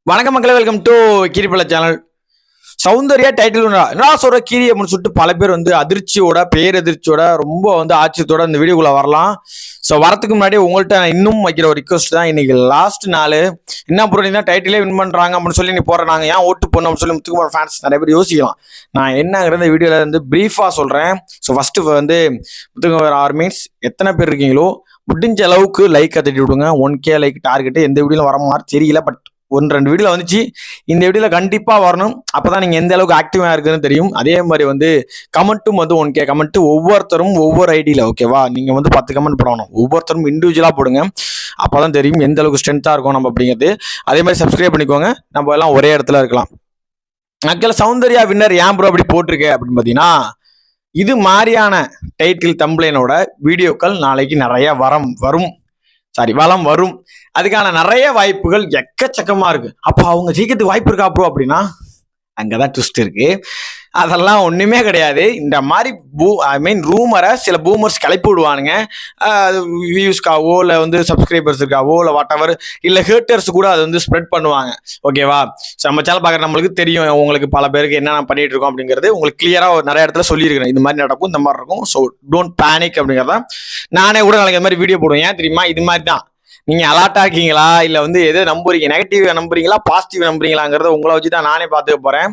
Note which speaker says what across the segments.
Speaker 1: வணக்கம் மக்களே, welcome to Keeripalla channel. Soundarya title என்ன சொல்ற கீரி அப்படின்னு சொல்லிட்டு பல பேர் வந்து அதிர்ச்சியோட பேரதிர்ச்சியோட ரொம்ப வந்து ஆச்சரியத்தோட இந்த வீடியோக்குள்ள வரலாம். ஸோ வரதுக்கு முன்னாடி உங்கள்கிட்ட நான் இன்னும் வைக்கிற ஒரு ரிக்வஸ்ட் தான். இன்னைக்கு லாஸ்ட் நாள் என்ன பொருள் தான் டைட்டிலே வின் பண்றாங்க அப்படின்னு சொல்லி நீ போற நாங்கள் ஏன் ஓட்டு போடணும் அப்படின்னு சொல்லி முத்துக்குமார் ஃபேன்ஸ் நிறைய பேர் யோசிக்கலாம். நான் என்னங்கிறத வீடியோல வந்து பிரீஃபா சொல்றேன். ஸோ ஃபர்ஸ்ட் வந்து முத்துக்குமார் ஆர்மீன்ஸ் எத்தனை பேர் இருக்கீங்களோ முடிஞ்ச அளவுக்கு லைக் தட்டி விடுங்க. 1K லைக் டார்கெட் எந்த வீடியோல வர மாதிரி தெரியல, பட் 1-2 வீடியோல வந்துச்சு. இந்த வீடியோல கண்டிப்பா வரணும். அப்பதான் நீங்க எந்த அளவுக்கு ஆக்டிவா இருக்குன்னு தெரியும். அதே மாதிரி வந்து கமெண்ட்டும் வந்து 1K கமெண்ட் ஒவ்வொருத்தரும் ஒவ்வொரு ஐடியில, ஓகேவா? நீங்க வந்து 10 கமெண்ட் போடணும். ஒவ்வொருத்தரும் இண்டிவிஜுவலா போடுங்க. அப்பதான் தெரியும் எந்த அளவுக்கு ஸ்ட்ரென்த்தா இருக்கும் நம்ம அப்படிங்கிறது. அதே மாதிரி சப்ஸ்கிரைப் பண்ணிக்கோங்க. நம்ம எல்லாம் ஒரே இடத்துல இருக்கலாம். அக்கல சௌந்தர்யா வின்னர் ஏன் ப்ரோ அப்படி போட்டிருக்கு அப்படின்னு பாத்தீங்கன்னா, இது மாதிரியான டைட்டில் தம்ப்ளைனோட வீடியோக்கள் நாளைக்கு நிறைய வளம் வரும். அதுக்கான நிறைய வாய்ப்புகள் எக்கச்சக்கமா இருக்கு. அப்போ அவங்க ஜெயிக்கிறதுக்கு வாய்ப்பு இருக்கா ப்ரோ அப்படின்னா அங்கதான் ட்விஸ்ட் இருக்கு. அதெல்லாம் ஒண்ணுமே கிடையாது. இந்த மாதிரி ரூமரை சில பூமர்ஸ் கிளப்பி விடுவானுங்க. வியூஸ்க்காவோ இல்லை வந்து சப்ஸ்கிரைபர்ஸுக்காவோ இல்லை வாட் எவர் இல்லை ஹேட்டர்ஸ் கூட அதை வந்து ஸ்ப்ரெட் பண்ணுவாங்க. ஓகேவா? நம்ம சேனல் பார்க்குற நம்மளுக்கு தெரியும் உங்களுக்கு பல பேருக்கு என்னென்ன பண்ணிட்டு இருக்கோம் அப்படிங்கிறது உங்களுக்கு கிளியராக நிறைய இடத்துல சொல்லியிருக்கிறேன். இந்த மாதிரி நடக்கும், இந்த மாதிரி இருக்கும். ஸோ டோன்ட் பேனிக் அப்படிங்கிறத நானே கூட நாளைக்கு இந்த மாதிரி வீடியோ போடுவேன். ஏன் தெரியுமா? இது மாதிரி தான் நீங்க அலர்ட்டா இருக்கீங்களா இல்ல வந்து எதை நம்புறீங்க, நெகட்டிவ் நம்புறீங்களா பாசிட்டிவ் நம்புறீங்களாங்கிறத உங்களை வச்சு தான் நானே பார்த்துக்க போறேன்.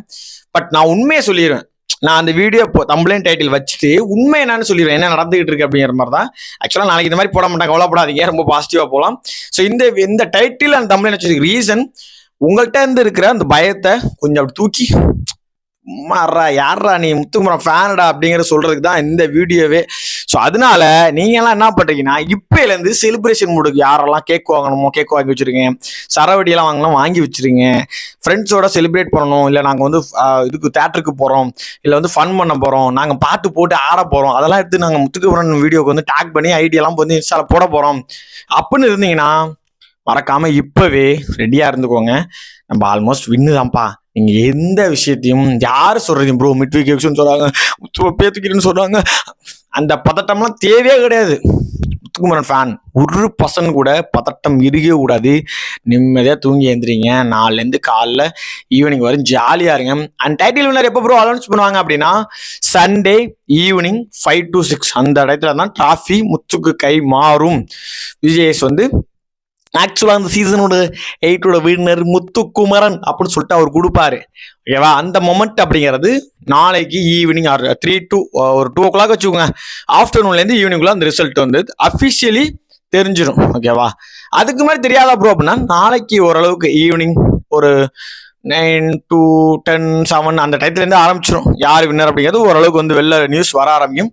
Speaker 1: பட் நான் உண்மையை சொல்லிடுவேன். நான் அந்த வீடியோ தம்ப்ளைன் டைட்டில் வச்சுட்டு உண்மை என்னன்னு சொல்லிடுவேன், என்ன நடந்துகிட்டு இருக்கு அப்படிங்கிற மாதிரி தான். ஆக்சுவலா நாளைக்கு இந்த மாதிரி போட மாட்டாங்க, கவலைப்படாதீங்க, ரொம்ப பாசிட்டிவா போகலாம். ஸோ இந்த டைட்டில் அந்த தம்ப்ளைன் வச்சதுக்கு ரீசன் உங்கள்கிட்ட இருந்து இருக்கிற அந்த பயத்தை கொஞ்சம் அப்படி தூக்கி யாரா நீ முத்துக்குமரன் ஃபேனடா அப்படிங்கிற சொல்றதுக்கு தான் இந்த வீடியோவே. ஸோ அதனால நீங்க எல்லாம் என்ன பண்றீங்கன்னா, இப்பையில இருந்து செலிப்ரேஷன் மூடுக்கு யாரெல்லாம் கேக் வாங்கணுமோ கேக் வாங்கி வச்சிருக்கீங்க, சரவடியெல்லாம் வாங்கலாம் வாங்கி வச்சிருங்க. ஃப்ரெண்ட்ஸோட செலிப்ரேட் பண்ணணும், இல்லை நாங்கள் வந்து இதுக்கு தேட்டருக்கு போறோம், இல்லை வந்து ஃபன் பண்ண போறோம், நாங்கள் பாட்டு போட்டு ஆட போறோம், அதெல்லாம் எடுத்து நாங்கள் முத்துக்குமரன் வீடியோக்கு வந்து டேக் பண்ணி ஐடியெல்லாம் வந்து இன்ஸ்டால போட போறோம் அப்படின்னு இருந்தீங்கன்னா மறக்காம இப்பவே ரெடியா இருந்துக்கோங்க. நம்ம ஆல்மோஸ்ட் வின்னு தான்ப்பா. நீங்க எந்த விஷயத்தையும் யாரு சொல்றீங்க ப்ரோ மிட் வீக் எக்ஷன் சொல்றாங்க, பேத்துக்கிறேன்னு சொல்றாங்க, அந்த பதட்டம்லாம் தேவையே கிடையாது. முத்துக்குமரன் ஃபேன் 1% கூட பதட்டம் இருக்கவே கூடாது. நிம்மதியா தூங்கி எழுந்திரிங்க. நாலுலேருந்து காலைல ஈவினிங் வரும் ஜாலியா இருங்க. அண்ட் டைட்டில் வின்னர் எப்போ ப்ரோ அனௌன்ஸ் பண்ணுவாங்க அப்படின்னா, சண்டே ஈவினிங் 5 to 6 அந்த இடத்துல தான் டிராஃபி முத்துக்கு கை மாறும். விஜேஎஸ் வந்து ஆக்சுவலா அந்த சீசனோட 8 வின்னர் முத்துக்குமரன் அப்படின்னு சொல்லிட்டு அவர் கொடுப்பாரு. ஓகேவா? அந்த மொமெண்ட் அப்படிங்கிறது நாளைக்கு ஈவினிங் 3 to 2 o'clock வச்சுக்கோங்க. ஆஃப்டர்நூன்லேருந்து ஈவினிங்குள்ள அந்த ரிசல்ட் வந்து அஃபிஷியலி தெரிஞ்சிடும். ஓகேவா? அதுக்கு மாதிரி தெரியாதா ப்ரோ அப்படின்னா, நாளைக்கு ஓரளவுக்கு ஈவினிங் ஒரு 9 to 10, 7 அந்த டயத்துலேருந்து ஆரம்பிச்சிடும் யார் வின்னர் அப்படிங்கிறது. ஓரளவுக்கு வந்து வெளில நியூஸ் வர ஆரம்பிக்கும்.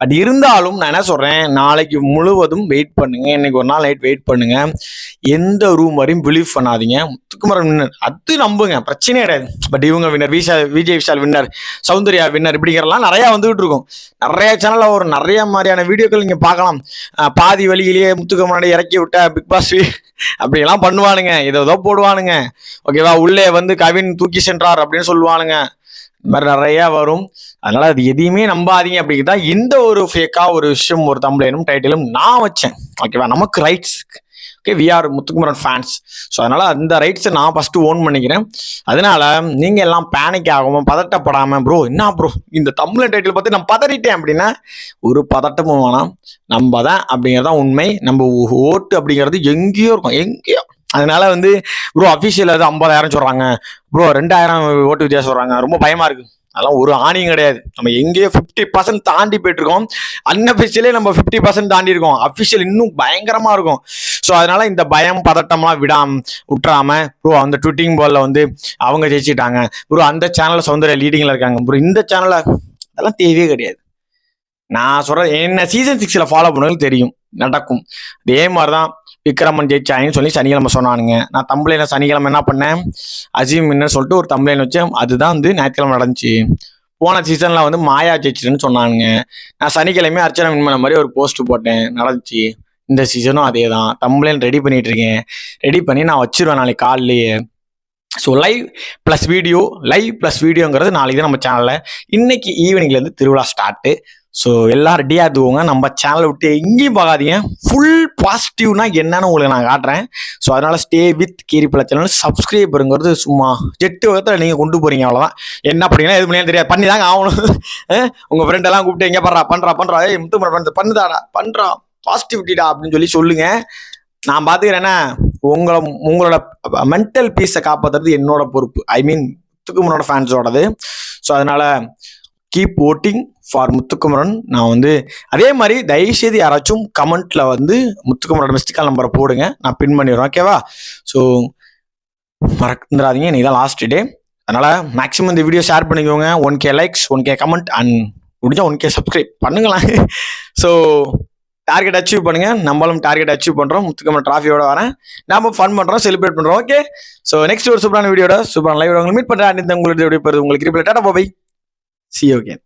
Speaker 1: பட் இருந்தாலும் நான் என்ன சொல்றேன், நாளைக்கு முழுவதும் வெயிட் பண்ணுங்க. இன்னைக்கு ஒரு நாள் நைட் வெயிட் பண்ணுங்க. எந்த ரூமரையும் பிலீவ் பண்ணாதீங்க. முத்துக்குமரன் வின்னர் அது நம்புங்க, பிரச்சனையே கிடையாது. பட் இவங்க winner, Vijay Vishal winner, Soundarya winner இப்படிங்கிறலாம் நிறைய வந்துகிட்டு இருக்கும். நிறைய சேனல்ல ஒரு நிறைய மாதிரியான வீடியோக்கள் நீங்க பார்க்கலாம். பாதி வழியிலேயே முத்துக்குமரனை இறக்கி விட்ட பிக் பாஸ் அப்படிலாம் பண்ணுவானுங்க, ஏதோ போடுவானுங்க. ஓகேவா? உள்ளே வந்து கவின் தூக்கி சென்றார் அப்படின்னு சொல்லுவானுங்க. இந்த மாதிரி நிறைய வரும். அதனால அது எதையுமே நம்பாதீங்க அப்படிங்கிறதா இந்த ஒரு ஃபேக்கா ஒரு விஷயம், ஒரு தம்ப்ளைனும் டைட்டிலும் நான் வச்சேன். ஓகேவா? நமக்கு rights. Okay, we are Muthukumaran fans. So அதனால அந்த ரைட்ஸை நான் ஃபர்ஸ்ட் ஓன் பண்ணிக்கிறேன். அதனால நீங்க எல்லாம் பேனிக் ஆகாம பதட்டப்படாம, ப்ரோ என்ன ப்ரோ இந்த தம்ப்ளைன் டைட்டில் பார்த்து நான் பதறிட்டேன் அப்படின்னா ஒரு பதட்டமும் வேணாம். நம்ம தான் அப்படிங்கிறதான் உண்மை. நம்ம ஓட்டு அப்படிங்கிறது எங்கேயோ இருக்கும். அதனால வந்து ப்ரோ அஃபிஷியல் அது 50,000 சொல்றாங்க ப்ரோ, 2,000 ஓட்டு வித்தியாசம் சொல்றாங்க, ரொம்ப பயமா இருக்கு. அதெல்லாம் ஒரு ஆணியும் கிடையாது. நம்ம எங்கேயோ 50% தாண்டி போயிட்டு இருக்கோம். அன்அஃபிஷியலே நம்ம 50% தாண்டி இருக்கோம். அஃபிஷியல் இன்னும் பயங்கரமா இருக்கும். ஸோ அதனால இந்த பயம் பதட்டம்லாம் விட்டுறாம ப்ரோ அந்த ட்விட்டிங் பால்ல வந்து அவங்க ஜெயிச்சிட்டாங்க ப்ரோ, அந்த சேனல்ல சௌந்தர்யா லீடிங்ல இருக்காங்க ப்ரோ, இந்த சேனல்ல அதெல்லாம் தேவையே கிடையாது. நான் சொல்றேன், என்ன சீசன் 6ல ஃபாலோ பண்ணுறது தெரியும், நடக்கும். அதே மாதிரிதான் விக்ரமன் ஜெயிச்சாயின்னு சொல்லி சனிக்கிழமை சொன்னானுங்க. நான் தம்ப்ளைன்ல சனிக்கிழமை என்ன பண்ணேன், அஜீம் என்ன சொல்லிட்டு ஒரு தம்ப்ளைன் வச்சேன். அதுதான் வந்து ஞாயிற்றுக்கிழமை நடந்துச்சு. போன சீசன்ல வந்து மாயா ஜெயிச்சிட்டுன்னு சொன்னானுங்க. நான் சனிக்கிழமை அர்ச்சனா வின் பண்ண மாதிரி ஒரு போஸ்ட் போட்டேன், நடந்துச்சு. இந்த சீசனும் அதே தான். தம்ப்ளைன் ரெடி பண்ணிட்டு இருக்கேன். ரெடி பண்ணி நான் வச்சிருவேன் நாளைக்கு காலையிலேயே. ஸோ லைவ் ப்ளஸ் வீடியோங்கிறது நாளைக்கு தான் நம்ம சேனலில். இன்னைக்கு ஈவினிங்லேருந்து திருவிழா ஸ்டார்ட்டு. ஸோ எல்லாரும் ரெடியாக இருந்துக்கோங்க. நம்ம சேனலை விட்டு எங்கேயும் பார்க்காதீங்க. ஃபுல் பாசிட்டிவ்னா என்னன்னு உங்களுக்கு நான் காட்டுறேன். ஸோ அதனால ஸ்டே வித் கீரிப்பழ சேனல். சப்ஸ்கிரைபருங்கிறது சும்மா ஜெட்டு வகத்தில் நீங்கள் கொண்டு போறீங்க, அவ்வளோதான். என்ன பண்ணீங்கன்னா எது பண்ணி தெரியாது, பண்ணி தாங்க ஆகணும். உங்கள் ஃப்ரெண்டெல்லாம் கூப்பிட்டு எங்கே பண்ணுறா ஏய் முத்து பண்ணுதாடா பண்ணுறா பாசிட்டிவிட்டிடா அப்படின்னு சொல்லி சொல்லுங்க. நான் பார்த்துக்கிறேன்னா உங்களோட மென்டல் பீஸை காப்பாற்றுறது என்னோட பொறுப்பு. ஐ மீன் முத்துக்குமரனோட ஃபேன்ஸோடது. ஸோ அதனால கீப் ஓட்டிங் ஃபார் முத்துக்குமரன். நான் அதே மாதிரி தயவுசெய்து யாராச்சும் கமெண்ட்ல முத்துக்குமரனோட மிஸ்டிகால் நம்பரை போடுங்க, நான் பின் பண்ணிடுறேன். ஓகேவா? ஸோ மறந்துடாதீங்க, இன்னைக்கு தான் லாஸ்ட் டே. அதனால மேக்ஸிமம் இந்த வீடியோ ஷேர் பண்ணிக்கோங்க. 1K likes, 1K comment and முடிஞ்சா 1K சப்ஸ்கிரைப் பண்ணுங்களேன். ஸோ டார்கெட் அச்சீவ் பண்ணுங்க. நம்மளும் டார்கெட் அச்சீவ் பண்றோம். முத்துக்குமரன் டிராஃபியோட வரேன். நாம ஃபன் பண்றோம், செலிப்ரேட் பண்றோம். ஓகே, ஸோ நெக்ஸ்ட் ஒரு சூப்பரான வீடியோட சூப்பரான லைவ் உங்களுக்கு மீட் பண்றேன். உங்களுக்கு டாடா பாய். See you again.